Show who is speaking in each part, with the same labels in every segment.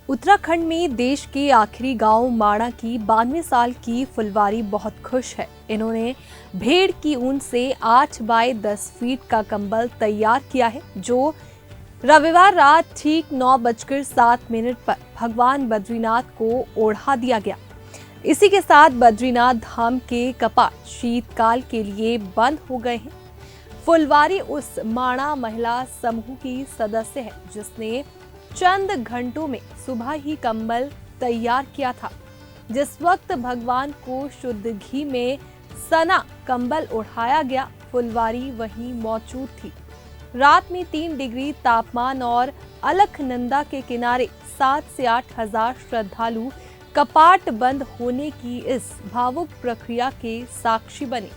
Speaker 1: उत्तराखंड में देश के आखिरी गांव माणा की 92 साल की फुलवारी बहुत खुश है। इन्होंने भेड़ की ऊन से 8 बाय 10 फीट का कंबल तैयार किया है, जो रविवार रात ठीक 9:07 पर भगवान बद्रीनाथ को ओढ़ा दिया गया। इसी के साथ बद्रीनाथ धाम के कपाट शीतकाल के लिए बंद हो गए हैं। फुलवारी उस माणा महिला समूह की सदस्य है जिसने चंद घंटों में सुबह ही कंबल तैयार किया था। जिस वक्त भगवान को शुद्ध घी में सना कंबल ओढ़ाया गया, फुलवारी वहीं मौजूद थी। रात में 3 डिग्री तापमान और अलकनंदा के किनारे 7 से 8 हजार श्रद्धालु कपाट बंद होने की इस भावुक प्रक्रिया के साक्षी बने।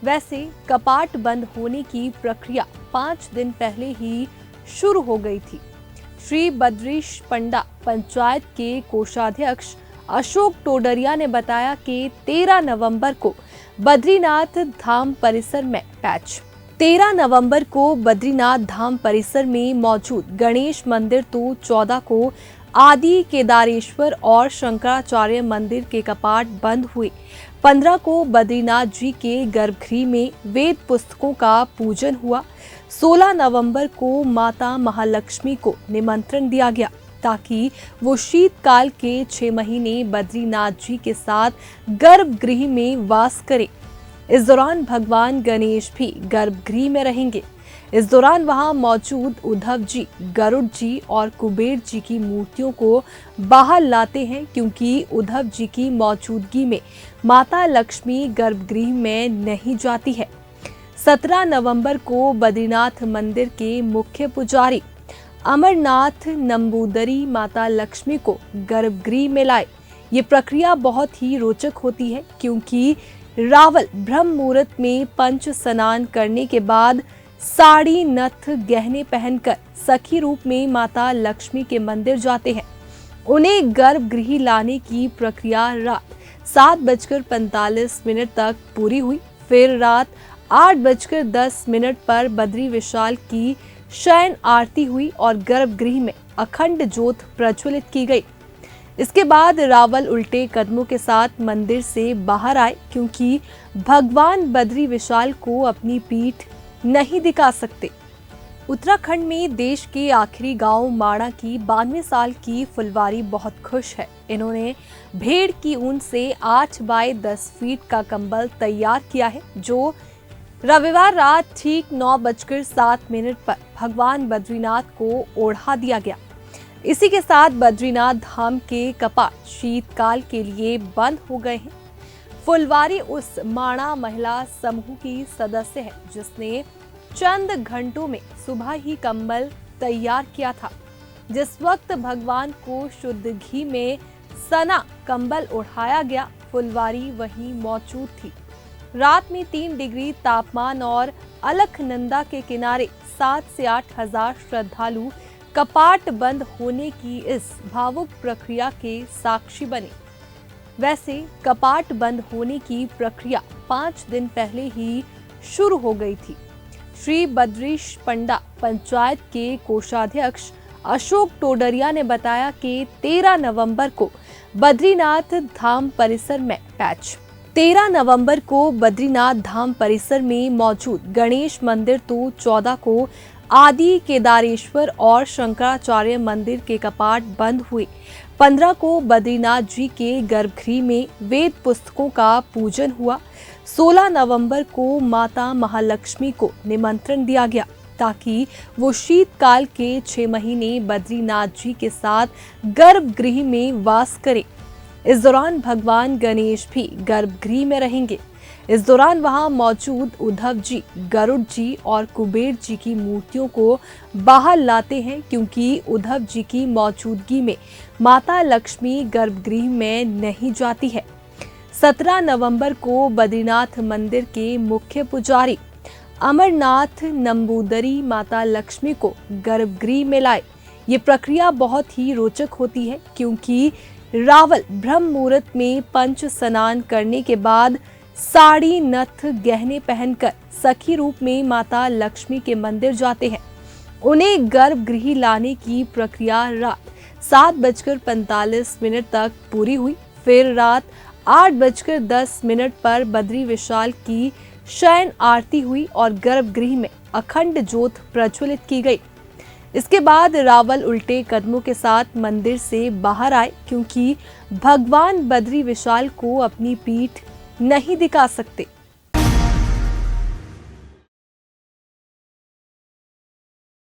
Speaker 1: वैसे कपाट बंद होने की प्रक्रिया 5 दिन पहले ही शुरू हो गई थी। श्री बद्रीश पंडा पंचायत के कोषाध्यक्ष अशोक टोडरिया ने बताया कि 13 नवंबर को बद्रीनाथ धाम परिसर में 13 नवंबर को बद्रीनाथ धाम परिसर में मौजूद गणेश मंदिर तो 14 को आदि केदारेश्वर और शंकराचार्य मंदिर के कपाट बंद हुए। 15 को बद्रीनाथ जी के गर्भगृह में वेद पुस्तकों का पूजन हुआ। 16 नवंबर को माता महालक्ष्मी को निमंत्रण दिया गया ताकि वो शीतकाल के 6 महीने बद्रीनाथ जी के साथ गर्भगृह में वास करें। इस दौरान भगवान गणेश भी गर्भगृह में रहेंगे। इस दौरान वहां मौजूद उद्धव जी, गरुड़ जी और कुबेर जी की मूर्तियों को बाहर लाते हैं, क्योंकि उद्धव जी की मौजूदगी में माता लक्ष्मी गर्भगृह में नहीं जाती है। 17 नवंबर को बद्रीनाथ मंदिर के मुख्य पुजारी अमरनाथ नंबूदरी माता लक्ष्मी को गर्भगृह में लाए। ये प्रक्रिया बहुत ही रोचक होती है, क्योंकि रावल ब्रह्म मुहूर्त में पंच स्नान करने के बाद साड़ी, नथ, गहने पहनकर सखी रूप में माता लक्ष्मी के मंदिर जाते हैं। उन्हें गर्भगृह लाने की प्रक्रिया रात 7:45 तक पूरी हुई। फिर रात 8:10 पर बद्री विशाल की शयन आरती हुई और गर्भगृह में अखंड ज्योत प्रज्वलित की गई। इसके बाद रावल उल्टे कदमों के साथ मंदिर से बाहर आए, क्योंकि भगवान बद्री विशाल को अपनी पीठ नहीं दिखा सकते। उत्तराखंड में देश के आखिरी गांव माणा की 92 साल की फुलवारी बहुत खुश है। इन्होंने भेड़ की ऊन से 8 बाय 10 फीट का कंबल तैयार किया है, जो रविवार रात ठीक 9:07 पर भगवान बद्रीनाथ को ओढ़ा दिया गया। इसी के साथ बद्रीनाथ धाम के कपाट शीतकाल के लिए बंद हो गए हैं। फुलवारी उस माणा महिला समूह की सदस्य है जिसने चंद घंटों में सुबह ही कंबल तैयार किया था। जिस वक्त भगवान को शुद्ध घी में सना कंबल ओढ़ाया गया, फुलवारी वहीं मौजूद थी। रात में 3 डिग्री तापमान और अलकनंदा के किनारे 7 से 8 हजार श्रद्धालु कपाट बंद होने की इस भावुक प्रक्रिया के साक्षी बने। वैसे कपाट बंद होने की प्रक्रिया 5 दिन पहले ही शुरू हो गई थी। श्री बद्रीश पंडा पंचायत के कोषाध्यक्ष अशोक टोडरिया ने बताया कि 13 नवंबर को बद्रीनाथ धाम परिसर में 13 नवंबर को बद्रीनाथ धाम परिसर में मौजूद गणेश मंदिर तो 14 को आदि केदारेश्वर और शंकराचार्य मंदिर के कपाट बंद हुए। 15 को बद्रीनाथ जी के गर्भगृह में वेद पुस्तकों का पूजन हुआ। 16 नवंबर को माता महालक्ष्मी को निमंत्रण दिया गया ताकि वो शीतकाल के 6 महीने बद्रीनाथ जी के साथ गर्भगृह में वास करें। इस दौरान भगवान गणेश भी गर्भगृह में रहेंगे। इस दौरान वहां मौजूद उद्धव जी, गरुड़ जी और कुबेर जी की मूर्तियों को बाहर लाते हैं, क्योंकि उद्धव जी की मौजूदगी में माता लक्ष्मी गर्भगृह में नहीं जाती है। 17 नवंबर को बद्रीनाथ मंदिर के मुख्य पुजारी अमरनाथ नंबूदरी माता लक्ष्मी को गर्भगृह में लाए। ये प्रक्रिया बहुत ही रोचक होती है, क्योंकि रावल ब्रह्म मुहूर्त में पंच स्नान करने के बाद साड़ी, नथ, गहने पहनकर सखी रूप में माता लक्ष्मी के मंदिर जाते हैं। उन्हें गर्भगृह लाने की प्रक्रिया रात 7:45 तक पूरी हुई। फिर रात 8:10 पर बद्री विशाल की शयन आरती हुई और गर्भगृह में अखंड ज्योत प्रज्वलित की गई। इसके बाद रावल उल्टे कदमों के साथ मंदिर से बाहर आए, क्योंकि भगवान बद्री विशाल को अपनी पीठ नहीं दिखा सकते।